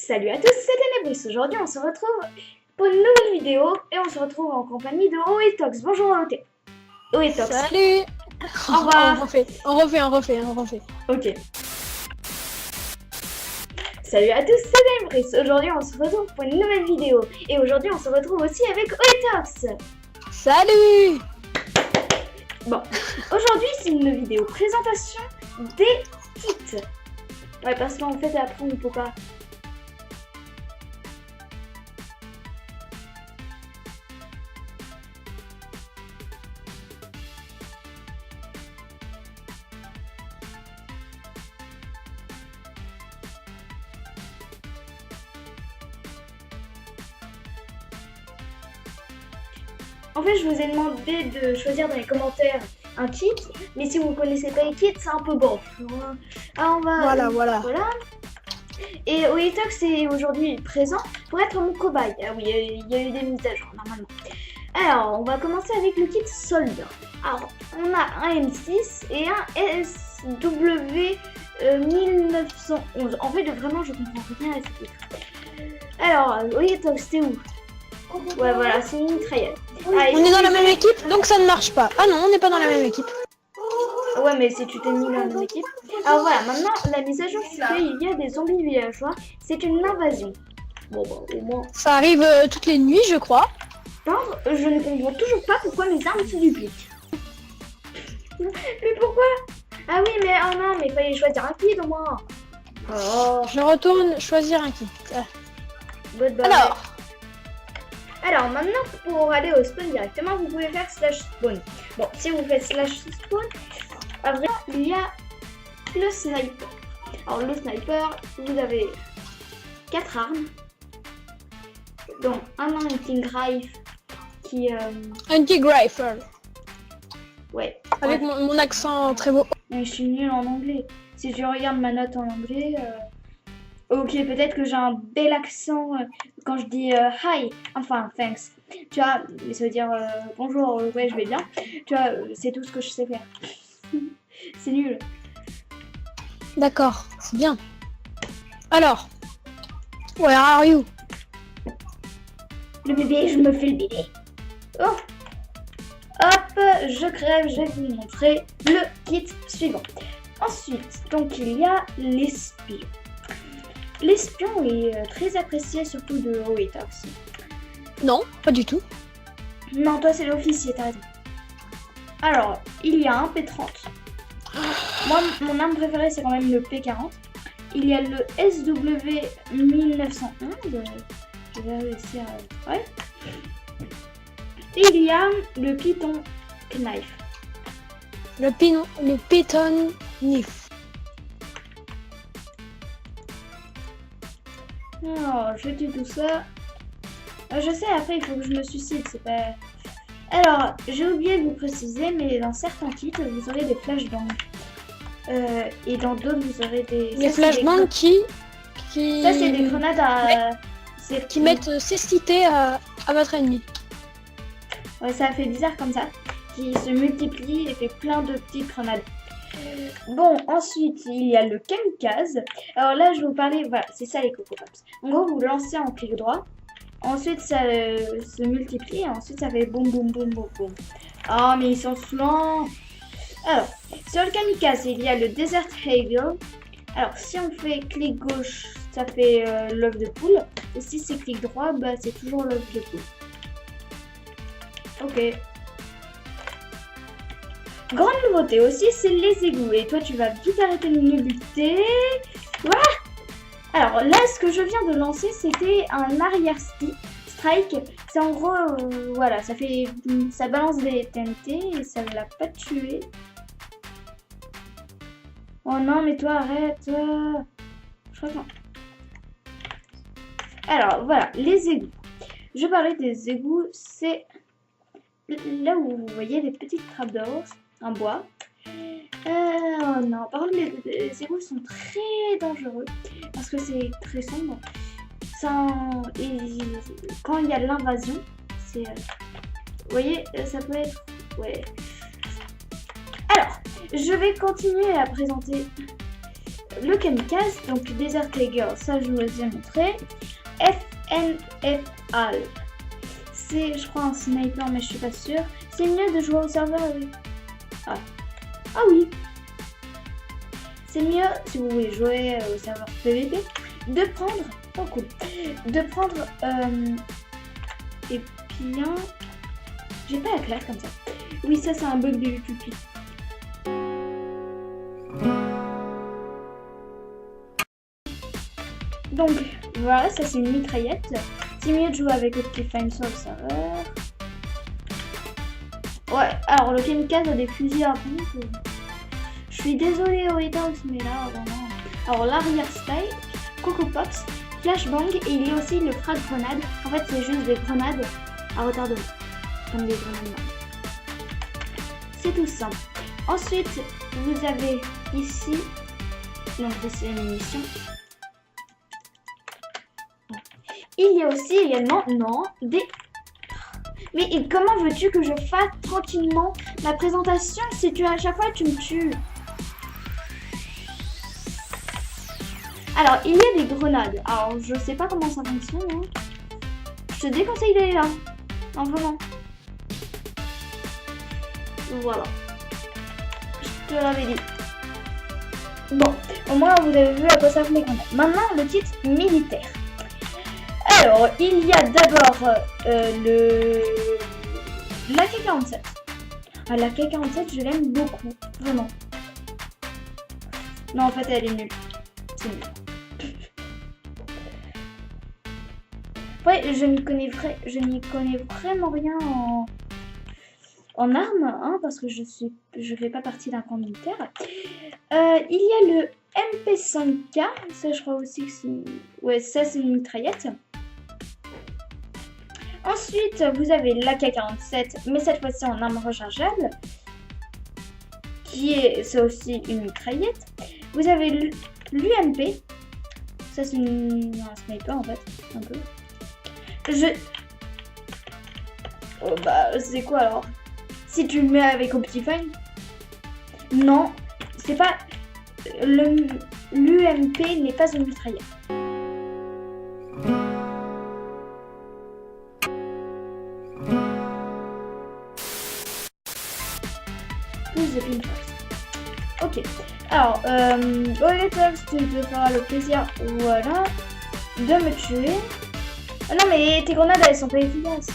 Salut à tous, c'est Ténébris. Aujourd'hui, on se retrouve pour une nouvelle vidéo et on se retrouve en compagnie de Oetox. Bonjour Oetox. Oetox. Salut. Au revoir. On refait. Ok. Salut à tous, c'est Ténébris. Aujourd'hui, on se retrouve pour une nouvelle vidéo et aujourd'hui, on se retrouve aussi avec Oetox. Salut. Bon, aujourd'hui, c'est une vidéo présentation des kits. Ouais, parce qu'en fait, après, on ne peut pas... En fait, je vous ai demandé de choisir dans les commentaires un kit, mais si vous ne connaissez pas les kits, c'est un peu bon. Alors, on va... Voilà. Et Oetox est aujourd'hui présent pour être mon cobaye. Ah oui, il y a eu des mises à jour, normalement. Alors, on va commencer avec le kit soldat. Alors, on a un M6 et un SW 1911. En fait, vraiment, je comprends rien à ce titre. Alors, Oetox, t'es où? Ouais, voilà, c'est une mitraillette. On est dans la même équipe, donc ça ne marche pas. Ah non, on n'est pas dans la même équipe. Ouais, mais si tu t'es mis dans la même équipe. Alors voilà, maintenant, la mise à jour, c'est qu'il y a des zombies villageois. C'est une invasion. Bon, bah, au moins... Ça arrive toutes les nuits, je crois. Par contre, je ne comprends toujours pas pourquoi mes armes se dupliquent. Mais pourquoi? Ah oui, mais oh non, mais il fallait choisir un kit au moins. Oh, Je retourne choisir un kit. goodbye. Alors, maintenant, pour aller au spawn directement, vous pouvez faire /spawn. Bon, si vous faites /spawn, à vrai, il y a le sniper. Alors, le sniper, vous avez 4 armes. Donc, un hunting rifle qui... Hunting rifle. Ouais. Avec mon accent très beau. Mais je suis nulle en anglais. Si je regarde ma note en anglais... Ok, peut-être que j'ai un bel accent quand je dis hi, enfin thanks. Tu vois, ça veut dire bonjour, ouais, je vais bien. Tu vois, c'est tout ce que je sais faire. C'est nul. D'accord, c'est bien. Alors, where are you? Le bébé, je me fais le bébé. Oh. Hop, je crève, je vais vous montrer le kit suivant. Ensuite, donc il y a l'espion. L'espion est très apprécié, surtout de Oetox. Non, pas du tout. Non, toi c'est l'officier, t'as raison. Alors, il y a un P30. Moi, mon arme préférée, c'est quand même le P40. Il y a le SW 1911. Je vais réussir à... Ouais. Et il y a le Python Knife. Le Python Knife. Alors, je dis tout ça. Je sais, après, il faut que je me suicide, c'est pas... Alors, j'ai oublié de vous préciser, mais dans certains kits, vous aurez des flashbangs. Et dans d'autres, vous aurez des... Les flashbangs qui... Ça, c'est des grenades à... Qui mettent cécité à votre ennemi. Ouais, ça fait bizarre comme ça. Qui se multiplie et fait plein de petites grenades. Bon, ensuite, il y a le kamikaze. Alors là, je vais vous parler... Voilà, c'est ça les Coco Pops. En gros, vous lancez en clic droit. Ensuite, ça se multiplie. Et ensuite, ça fait boum, boum, boum, boum, boum. Oh, mais ils sont saoulants. Alors, sur le kamikaze, il y a le Desert Eagle. Alors, si on fait clic gauche, ça fait l'œuf de poule. Et si c'est clic droit, bah, c'est toujours l'œuf de poule. Ok. Grande nouveauté aussi, c'est les égouts. Et toi, tu vas vite arrêter de me buter. Voilà. Alors là, ce que je viens de lancer, c'était un arrière strike. C'est en gros, voilà, ça balance des TNT et ça ne l'a pas tué. Oh non, mais toi, arrête. Je crois que non. Alors voilà, les égouts. Je parlais des égouts, c'est là où vous voyez des petites trapdoors en bois. Oh non, par contre les égouts sont très dangereux parce que c'est très sombre. Et quand il y a de l'invasion, c'est... vous voyez, ça peut être... Ouais. Alors, je vais continuer à présenter le kamikaze, donc Desert Tiger, ça je vous ai montré. FNFAL, c'est je crois un sniper mais je suis pas sûre. C'est mieux de jouer au serveur avec... Ah oui. C'est mieux si vous voulez jouer au serveur PVP de prendre... Oh cool. De prendre... et bien... J'ai pas la classe comme ça. Oui, ça c'est un bug de YouTube. Donc voilà, ça c'est une mitraillette. C'est mieux de jouer avec Optifine sur le serveur. Ouais, alors le kamikaze a des fusils à pompe. Je suis désolée Oedox, mais là vraiment. Alors l'arrière style, Coco Pops, Flashbang et il y a aussi le frag grenade. En fait c'est juste des grenades à retardement. Comme des grenades. C'est tout simple. Ensuite, vous avez ici, donc c'est une munition. Il y a aussi également, non, des... Mais comment veux-tu que je fasse tranquillement ma présentation si tu à chaque fois tu me tues? Alors, il y a des grenades. Alors, je sais pas comment ça fonctionne. Hein. Je te déconseille d'aller là. Non, vraiment. Voilà. Je te l'avais dit. Bon, au moins vous avez vu à quoi ça fait. Maintenant, le kit militaire. Alors, il y a d'abord l'AK-47. Ah, l'AK-47, je l'aime beaucoup, vraiment. Non, en fait, elle est nulle. C'est nul. Ouais, je n'y connais vraiment rien en armes, hein, parce que je fais pas partie d'un camp militaire. Il y a le MP5K, ça je crois aussi que c'est... Ouais, ça c'est une mitraillette. Ensuite, vous avez l'AK-47, mais cette fois-ci en arme rechargeable, c'est aussi une mitraillette. Vous avez l'UMP, ça c'est un sniper en fait, un peu. Oh bah, c'est quoi alors? Si tu le mets avec Optifine? Non, c'est pas... L'UMP n'est pas une mitraillette. Plus de pinfast. Ok. Alors, Oletox, tu te feras le plaisir, voilà, de me tuer. Ah non, mais tes grenades, elles sont pas efficaces.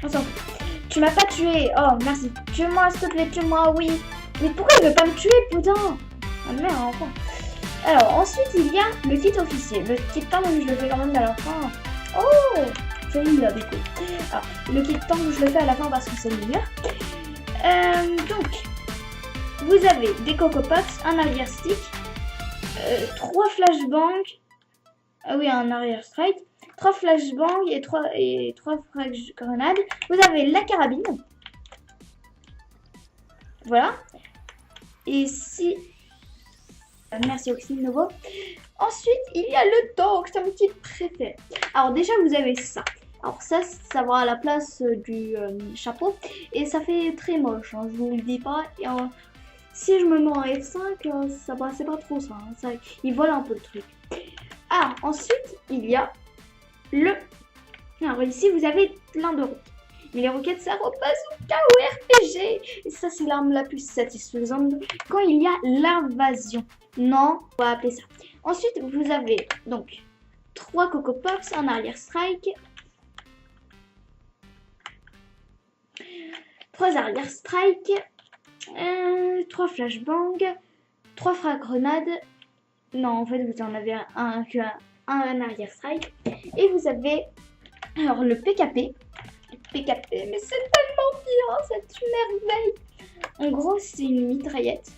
On s'en fout. Tu m'as pas tué. Oh, merci. Tue-moi, s'il te plaît, tue-moi, oui. Mais pourquoi il veut pas me tuer, putain? Ah merde, enfin. Alors, ensuite, il y a le kit officier. Le kit tank, je le fais quand même à la fin. Oh, joli là, du coup. Alors, le kit tank, je le fais à la fin parce que c'est le meilleur. Donc, vous avez des Coco Pops, un arrière stick, 3 flashbangs. Ah oui, un arrière strike. 3 flashbangs et 3 frag grenades. Vous avez la carabine. Voilà. Et si... Merci Oxine Novo. Ensuite, il y a le tank. C'est mon petit préféré. Alors déjà, vous avez ça. Alors ça va à la place du chapeau. Et ça fait très moche. Hein, je vous le dis pas. Et, si je me mets en F5, ça passait pas trop ça, hein, ça. Il vole un peu le truc. Ah, ensuite, il y a le... Alors ici, vous avez plein de roquettes. Mais les roquettes, ça repasse au cas ou RPG. Et ça, c'est l'arme la plus satisfaisante quand il y a l'invasion. Non, on va appeler ça. Ensuite, vous avez donc 3 Coco Pops, un arrière strike, 3 arrière strike, 3 flashbangs, 3 frag grenades. Non, en fait, vous en avez un arrière strike. Et vous avez alors le PKP. PKP, mais c'est tellement bien, cette merveille. En gros, c'est une mitraillette.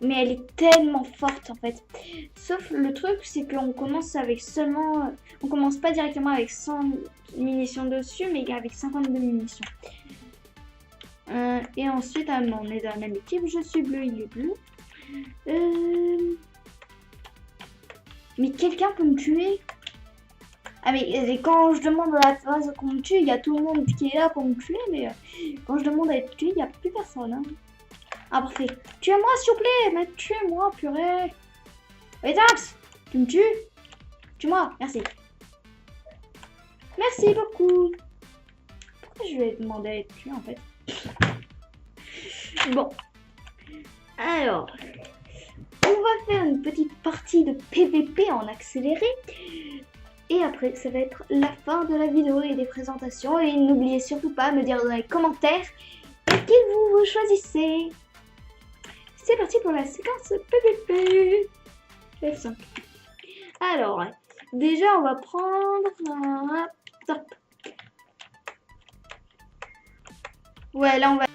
Mais elle est tellement forte en fait. Sauf le truc, c'est qu'on commence avec seulement... On commence pas directement avec 100 munitions dessus, mais avec 52 munitions. Et ensuite, on est dans la même équipe. Je suis bleu, il est bleu. Mais quelqu'un peut me tuer? Ah mais quand je demande à la phase qu'on me tue, il y a tout le monde qui est là pour me tuer, mais quand je demande à être tué, il n'y a plus personne. Hein. Ah parfait. Tuez-moi s'il vous plaît, mais tuez-moi, purée. Taps, tu me tues? Tue-moi, merci. Merci beaucoup. Pourquoi je lui ai demandé à être tué en fait? Bon. Alors, on va faire une petite partie de PVP en accéléré. Et après, ça va être la fin de la vidéo et des présentations. Et n'oubliez surtout pas de me dire dans les commentaires qui vous choisissez. C'est parti pour la séquence PVP. F5. Alors, déjà, on va prendre un top. Ouais, là, on va...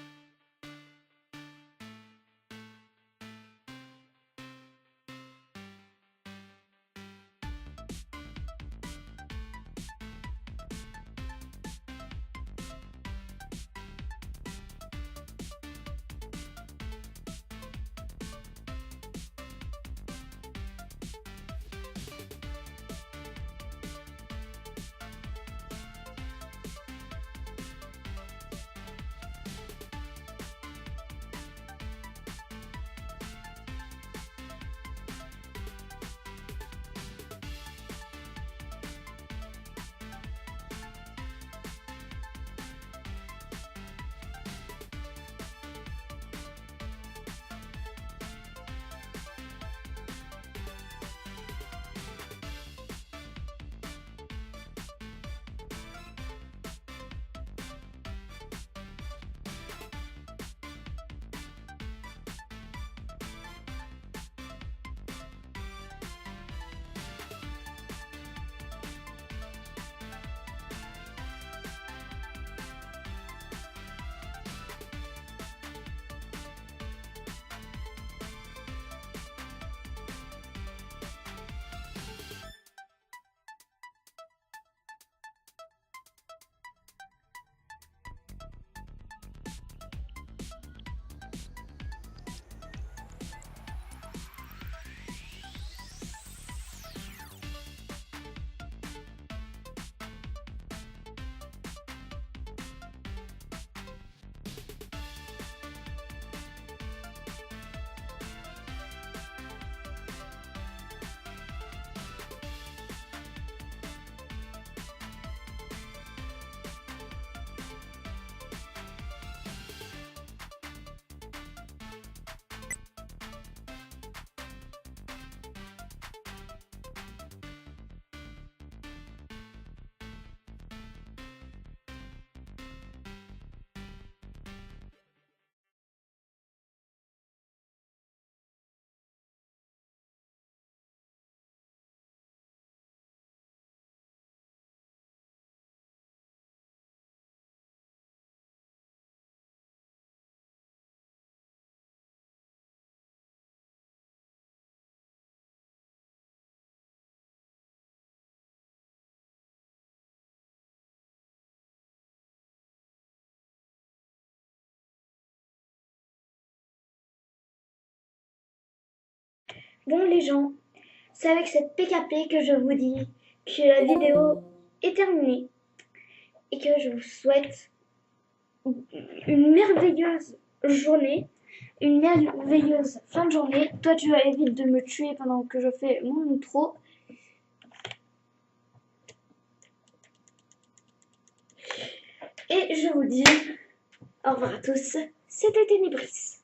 Bon les gens, c'est avec cette PKP que je vous dis que la vidéo est terminée et que je vous souhaite une merveilleuse journée, une merveilleuse fin de journée. Toi tu vas éviter de me tuer pendant que je fais mon outro. Et je vous dis au revoir à tous, c'était Ténébris.